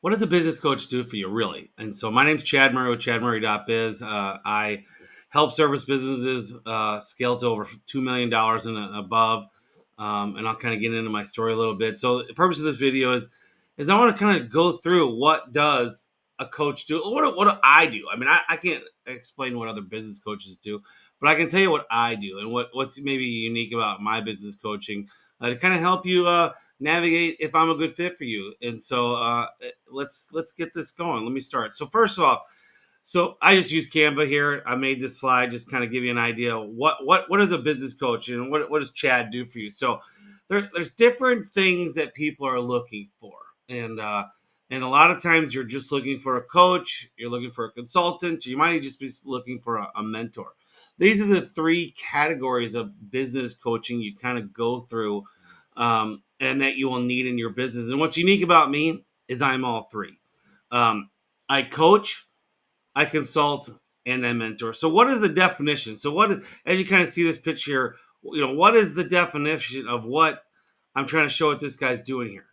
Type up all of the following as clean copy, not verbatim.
What does a business coach do for you, really? And so my name's Chad Murray with ChadMurray.biz. I help service businesses scale to over $2 million and above. And I'll kind of get into my story a little bit. So the purpose of this video is I want to kind of go through what does a coach do? What do I do? I mean, I can't explain what other business coaches do, but I can tell you what I do and what's maybe unique about my business coaching to kind of help you navigate if I'm a good fit for you. And so let's get this going. Let me start. So first of all, so I just use Canva here. I made this slide just kind of give you an idea of what is a business coach and what does Chad do for you. So there's different things that people are looking for, and a lot of times you're just looking for a coach, you're looking for a consultant, you might just be looking for a mentor. These are the three categories of business coaching you kind of go through, and that you will need in your business. And what's unique about me is I'm all three. I coach, I consult, and I mentor. So what is the definition? So what is, as you kind of see this picture here, what is the definition of what I'm trying to show what this guy's doing here?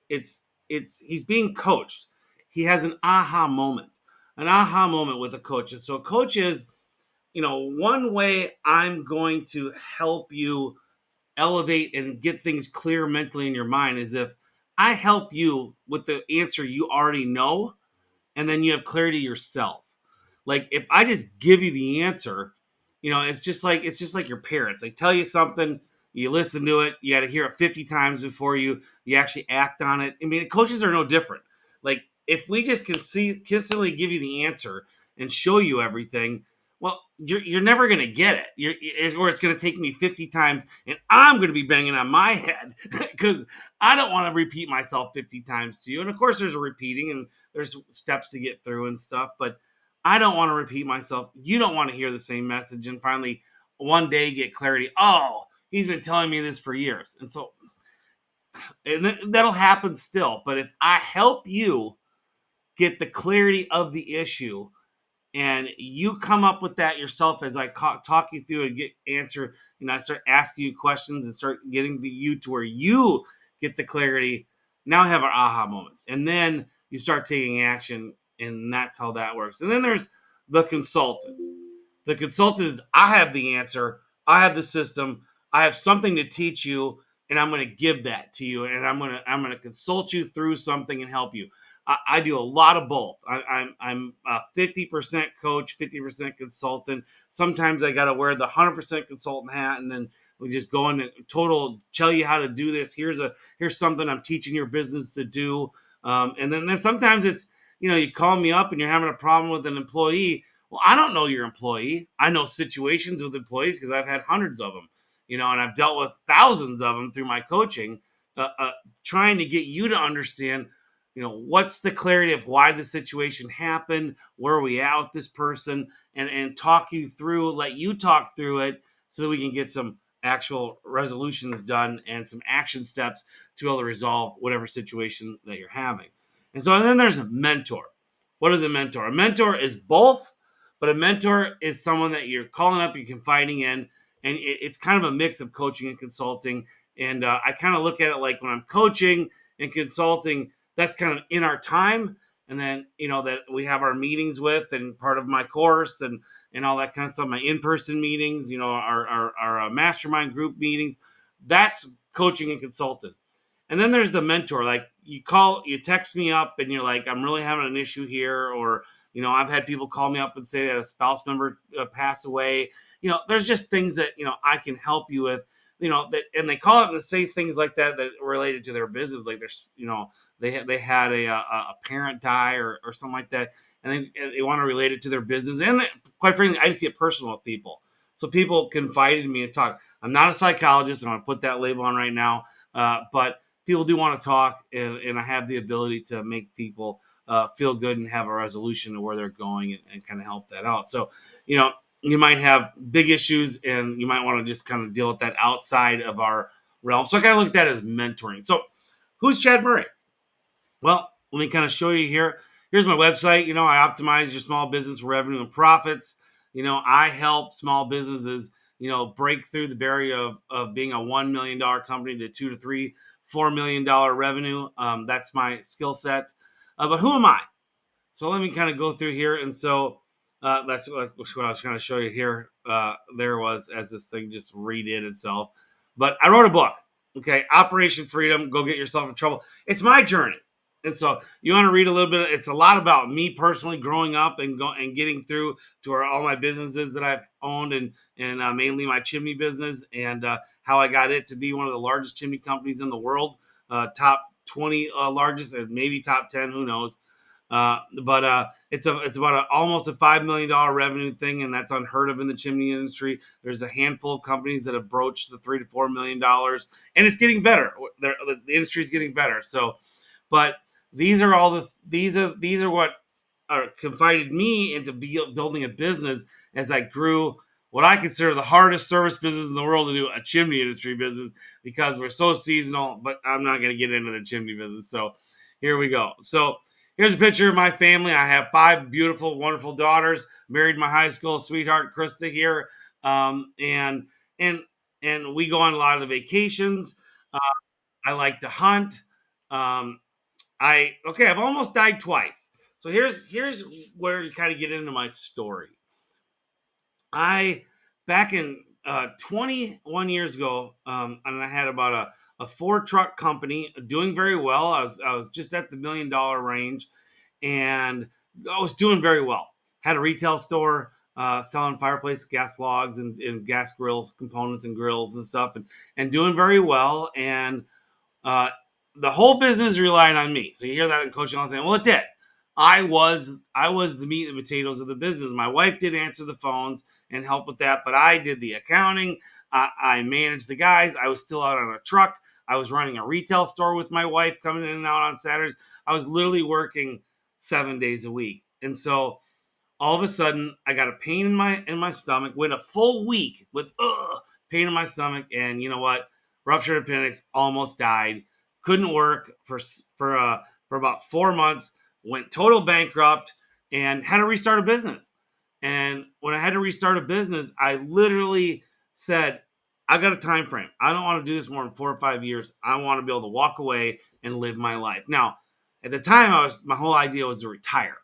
It's he's being coached. He has an aha moment. An aha moment with a coach. So a coach is, one way I'm going to help you elevate and get things clear mentally in your mind is if I help you with the answer you already know, and then you have clarity yourself. Like if I just give you the answer, it's just like your parents. They tell you something, you listen to it, you got to hear it 50 times before you actually act on it. I mean, coaches are no different. Like if we just consistently give you the answer and show you everything, well, you're never going to get it. Or it's going to take me 50 times and I'm going to be banging on my head because I don't want to repeat myself 50 times to you. And of course, there's a repeating and there's steps to get through and stuff, but I don't want to repeat myself. You don't want to hear the same message and finally one day get clarity. Oh, he's been telling me this for years. And so that'll happen still. But if I help you get the clarity of the issue and you come up with that yourself as I talk you through and get answer, I start asking you questions and start getting you to where you get the clarity. Now I have our aha moments, and then you start taking action, and that's how that works. And then there's the consultant. The consultant is I have the answer, I have the system, I have something to teach you, and I'm going to give that to you, and I'm going to consult you through something and help you. I do a lot of both. I'm a 50% coach, 50% consultant. Sometimes I got to wear the 100% consultant hat, and then we just go into total tell you how to do this. Here's something I'm teaching your business to do. And then sometimes it's you call me up and you're having a problem with an employee. Well, I don't know your employee. I know situations with employees because I've had hundreds of them, and I've dealt with thousands of them through my coaching, trying to get you to understand what's the clarity of why the situation happened, where are we at with this person, and talk you through, let you talk through it so that we can get some actual resolutions done and some action steps to be able to resolve whatever situation that you're having. And then there's a mentor. What is a mentor? A mentor is both, but a mentor is someone that you're calling up, you're confiding in, and it's kind of a mix of coaching and consulting. And I kind of look at it like when I'm coaching and consulting, that's kind of in our time, and then that we have our meetings with and part of my course and all that kind of stuff, my in-person meetings, our mastermind group meetings. That's coaching and consultant. And then there's the mentor. Like you text me up and you're like, I'm really having an issue here, or I've had people call me up and say that a spouse member pass away. There's just things that I can help you with, that, and they call it and they say things like that related to their business. Like there's they had a parent die or something like that, and they want to relate it to their business. And quite frankly, I just get personal with people, so people confide in me and talk. I'm not a psychologist. I'm going to put that label on right now, but people do want to talk, and I have the ability to make people feel good and have a resolution to where they're going, and kind of help that out. So, you might have big issues, and you might want to just kind of deal with that outside of our realm. So I kind of look at that as mentoring. So who's Chad Murray? Well, let me kind of show you here. Here's my website. I optimize your small business for revenue and profits. I help small businesses, break through the barrier of being a $1 million company to 2 to 3, $4 million revenue. That's my skill set. But who am I? So let me kind of go through here. And so that's what I was trying to show you here. There was as this thing just redid itself. But I wrote a book. Okay, Operation Freedom. Go get yourself in trouble. It's my journey. And so you want to read a little bit. It's a lot about me personally growing up and getting through to all my businesses that I've owned and mainly my chimney business and how I got it to be one of the largest chimney companies in the world, top 20 largest and maybe top 10, who knows. But it's about almost a $5 million revenue thing, and that's unheard of in the chimney industry. There's a handful of companies that have broached the $3 to $4 million, and it's getting better. The industry is getting better. So, but these are all the these are what confided me into building a business as I grew. What I consider the hardest service business in the world to do, a chimney industry business, because we're so seasonal. But I'm not going to get into the chimney business. So here we go. So here's a picture of my family. I have 5 beautiful, wonderful daughters. Married my high school sweetheart, Krista, here, and and and we go on a lot of vacations. Uh, I like to hunt. Um, I've almost died twice. So here's where you kind of get into my story. I back in 21 years ago, and I had about a 4 truck company doing very well. I was just at the $1 million range, and I was doing very well. Had a retail store selling fireplace gas logs and gas grills components and grills and stuff, and doing very well. And uh, the whole business relied on me. So you hear that in coaching all the time. Well, it did. I was the meat and potatoes of the business. My wife did answer the phones and help with that, but I did the accounting. I managed the guys. I was still out on a truck. I was running a retail store with my wife, coming in and out on Saturdays. I was literally working 7 days a week, and so all of a sudden I got a pain in my stomach. Went a full week with pain in my stomach, and you know what? Ruptured appendix, almost died. Couldn't work for about 4 months. Went total bankrupt and had to restart a business. And when I had to restart a business, I literally said, I got a time frame. I don't want to do this more than 4 or 5 years. I want to be able to walk away and live my life. Now, at the time, my whole idea was to retire.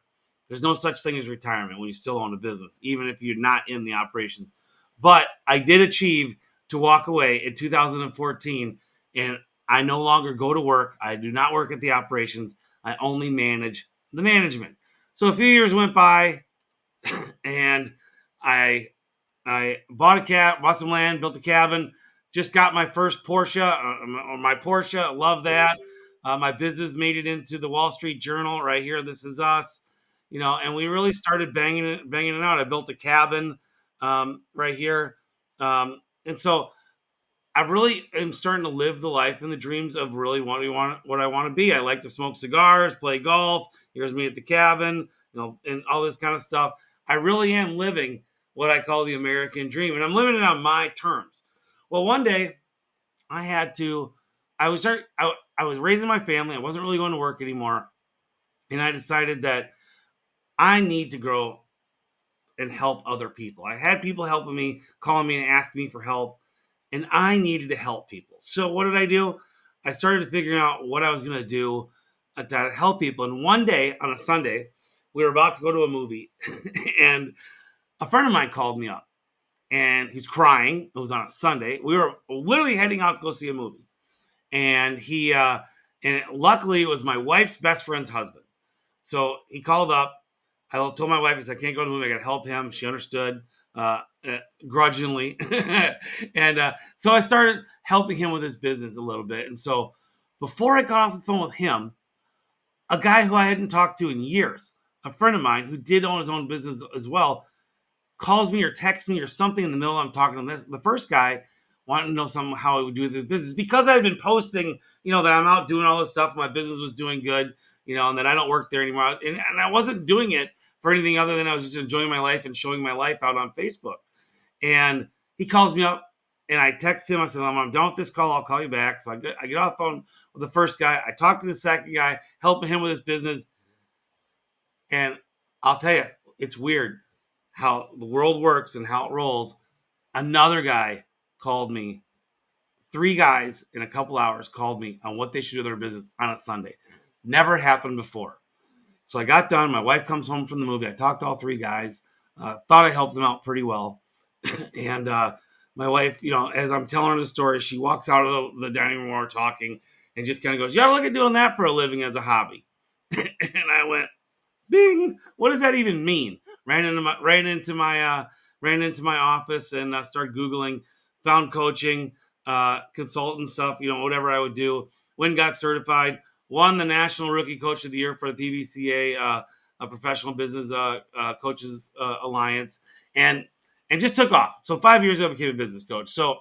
There's no such thing as retirement when you still own a business, even if you're not in the operations. But I did achieve to walk away in 2014, and I no longer go to work. I do not work at the operations. I only manage the management. So a few years went by, and I I bought some land, built a cabin, just got my first Porsche, my Porsche. Love that. My business made it into the Wall Street Journal right here. This is us, and we really started banging it out. I built a cabin right here, and so I really am starting to live the life and the dreams of really what I want to be. I like to smoke cigars, play golf. Here's me at the cabin, and all this kind of stuff. I really am living what I call the American dream, and I'm living it on my terms. Well, one day I had to. I was raising my family. I wasn't really going to work anymore, and I decided that I need to grow and help other people. I had people helping me, calling me and asking me for help, and I needed to help people. So what did I do? I started figuring out what I was going to do to help people. And one day on a Sunday, we were about to go to a movie, and a friend of mine called me up, and he's crying. It was on a Sunday. We were literally heading out to go see a movie, and luckily it was my wife's best friend's husband. So he called up. I told my wife, I said, I can't go to the movie. I got to help him. She understood grudgingly. And so I started helping him with his business a little bit. And so before I got off the phone with him, a guy who I hadn't talked to in years, a friend of mine who did own his own business as well, calls me or texts me or something in the middle. I'm talking to this. The first guy wanted to know something how I would do with his business because I'd been posting, that I'm out doing all this stuff. My business was doing good, and that I don't work there anymore. And I wasn't doing it for anything other than I was just enjoying my life and showing my life out on Facebook. And he calls me up, and I text him. I said, I'm done with this call. I'll call you back. So I get off the phone with the first guy. I talk to the second guy, helping him with his business. And I'll tell you, it's weird how the world works and how it rolls. Another guy called me. 3 guys in a couple hours called me on what they should do with their business on a Sunday. Never happened before. So I got done. My wife comes home from the movie. I talked to all three guys. Thought I helped them out pretty well. And my wife, as I'm telling her the story, she walks out of the dining room while we're talking and just kind of goes, "Yeah, look at doing that for a living as a hobby." And I went, "Bing! What does that even mean?" Ran into my office and started Googling, found coaching, consultant stuff, whatever I would do. Went and got certified, won the National Rookie Coach of the Year for the PBCA, a Professional Business Coaches Alliance, and just took off. So 5 years ago, I became a business coach. So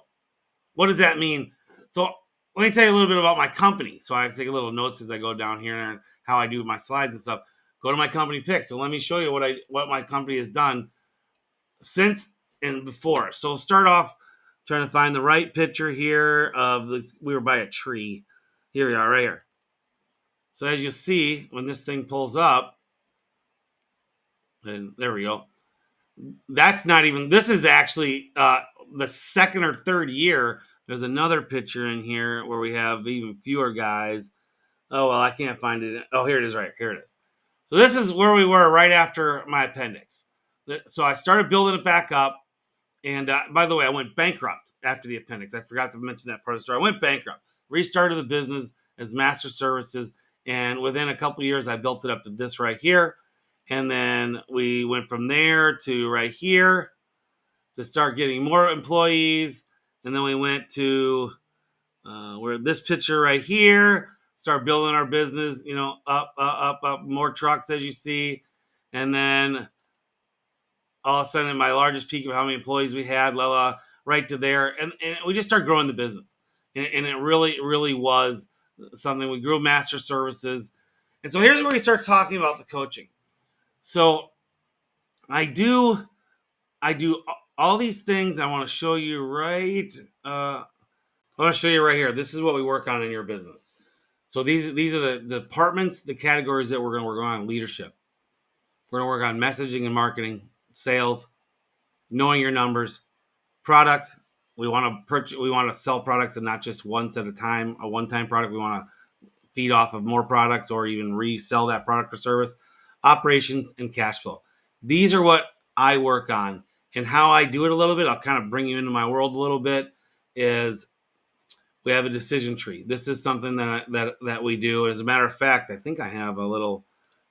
what does that mean? So let me tell you a little bit about my company. So I take a little notes as I go down here and how I do my slides and stuff. Go to my company pick. So let me show you what my company has done since and before. So we'll start off trying to find the right picture here of this. We were by a tree. Here we are, right here. So as you see, when this thing pulls up, and there we go. That's not even. This is actually the second or third year. There's another picture in here where we have even fewer guys. Oh, well, I can't find it. Oh, here it is, right here it is. So this is where we were right after my appendix. So I started building it back up. And by the way, I went bankrupt after the appendix. I forgot to mention that part of the story. I went bankrupt, restarted the business as master services. And within a couple of years, I built it up to this right here. And then we went from there to right here to start getting more employees. And then we went to where this picture right here, start building our business, up, more trucks as you see. And then all of a sudden, my largest peak of how many employees we had, right to there. And we just started growing the business. And it really, really was something. We grew master services. And so here's where we start talking about the coaching. So I do all these things. I want to show you right. I want to show you right here. This is what we work on in your business. So these are the departments, the categories that we're going to work on. Leadership. We're going to work on messaging and marketing, sales, knowing your numbers, products. We want to purchase. We want to sell products and not just once at a time. A one-time product. We want to feed off of more products or even resell that product or service. Operations and cash flow. These are what I work on, and how I do it a little bit. I'll kind of bring you into my world a little bit. Is we have a decision tree. This is something that we do. As a matter of fact, I think I have a little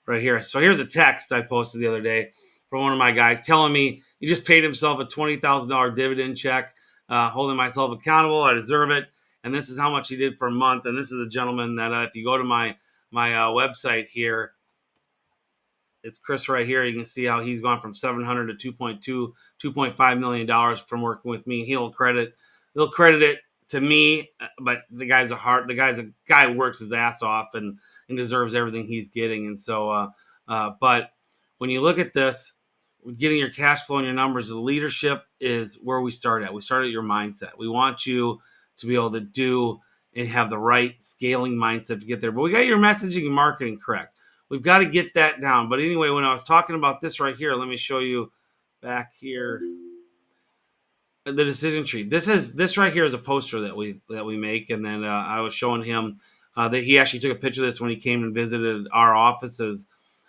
right here. So here's a text I posted the other day from one of my guys telling me he just paid himself a $20,000 dividend check, holding myself accountable. I deserve it. And this is how much he did for a month. And this is a gentleman that if you go to my website here, it's Chris right here. You can see how he's gone from 700 to 2.5 million dollars from working with me. He'll credit it to me, but the guy's a guy who works his ass off and deserves everything he's getting. And so, but when you look at this, getting your cash flow and your numbers, the leadership is where we start at. We start at your mindset. We want you to be able to do and have the right scaling mindset to get there. But we got your messaging and marketing correct. We've got to get that down. But anyway, when I was talking about this right here, let me show you back here. The decision tree. This right here is a poster that we make, and then I was showing him that he actually took a picture of this when he came and visited our offices.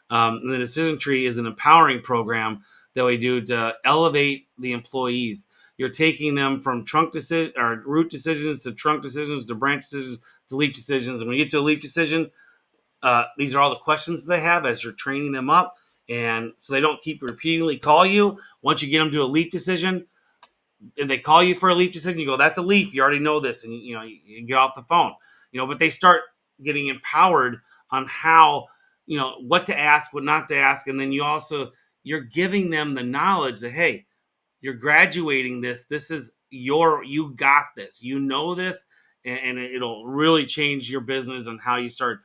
And the decision tree is an empowering program that we do to elevate the employees. You're taking them from root decisions to trunk decisions to branch decisions to leap decisions. And when you get to a leap decision, these are all the questions they have as you're training them up, and so they don't keep repeatedly call you. Once you get them to a leap decision, and they call you for a leap decision, you go, "That's a leaf. You already know this," and you get off the phone. But they start getting empowered on how, what to ask, what not to ask, and then you're giving them the knowledge that, hey, you're graduating this. This is you got this. You know this, and it'll really change your business and how you start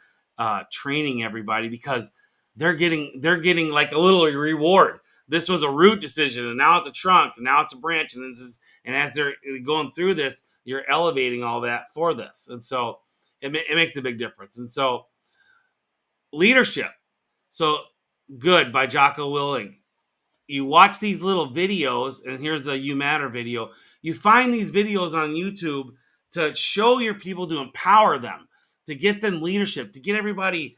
training everybody, because they're getting like a little reward. This was a root decision, and now it's a trunk, and now it's a branch, and as they're going through this, you're elevating all that for this, and so it makes a big difference. And so leadership, so good by Jocko Willink. You watch these little videos, and here's the You Matter video. You find these videos on YouTube to show your people, to empower them, to get them leadership, to get everybody,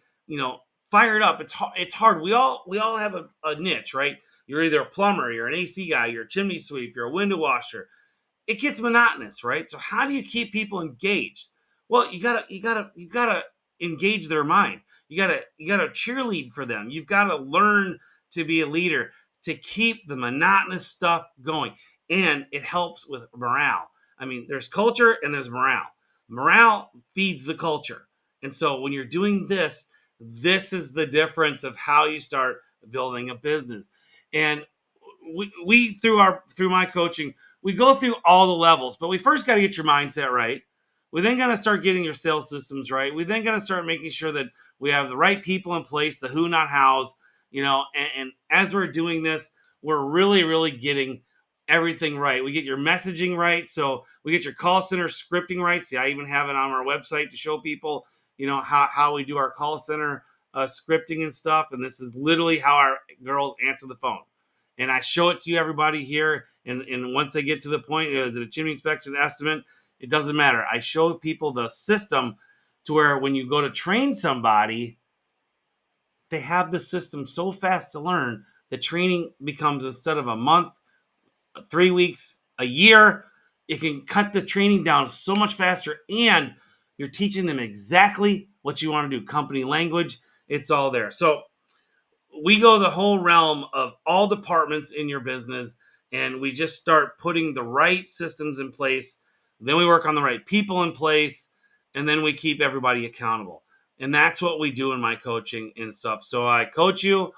fired up. It's hard. We all have a niche, right? You're either a plumber, you're an AC guy, you're a chimney sweep, you're a window washer. It gets monotonous, right? So how do you keep people engaged? Well, you gotta engage their mind. You gotta cheerlead for them. You've got to learn to be a leader to keep the monotonous stuff going, and it helps with morale. I mean, there's culture and there's morale. Morale feeds the culture, and so when you're doing this, this is the difference of how you start building a business. And we through my coaching, we go through all the levels, but we first got to get your mindset right. We then got to start getting your sales systems right. We then got to start making sure that we have the right people in place, the who, not hows, and as we're doing this, we're really, really getting everything right. We get your messaging right. So we get your call center scripting right. See, I even have it on our website to show people, how we do our call center scripting and stuff. And this is literally how our girls answer the phone. And I show it to you, everybody here. And once they get to the point, is it a chimney inspection estimate? It doesn't matter. I show people the system to where when you go to train somebody, they have the system so fast to learn that training becomes, instead of a month, 3 weeks, a year, it can cut the training down so much faster. And you're teaching them exactly what you want to do. Company language, it's all there. So we go the whole realm of all departments in your business, and we just start putting the right systems in place. Then we work on the right people in place, and then we keep everybody accountable. And that's what we do in my coaching and stuff. So I coach you,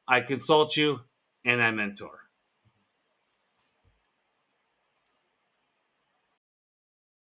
I consult you, and I mentor.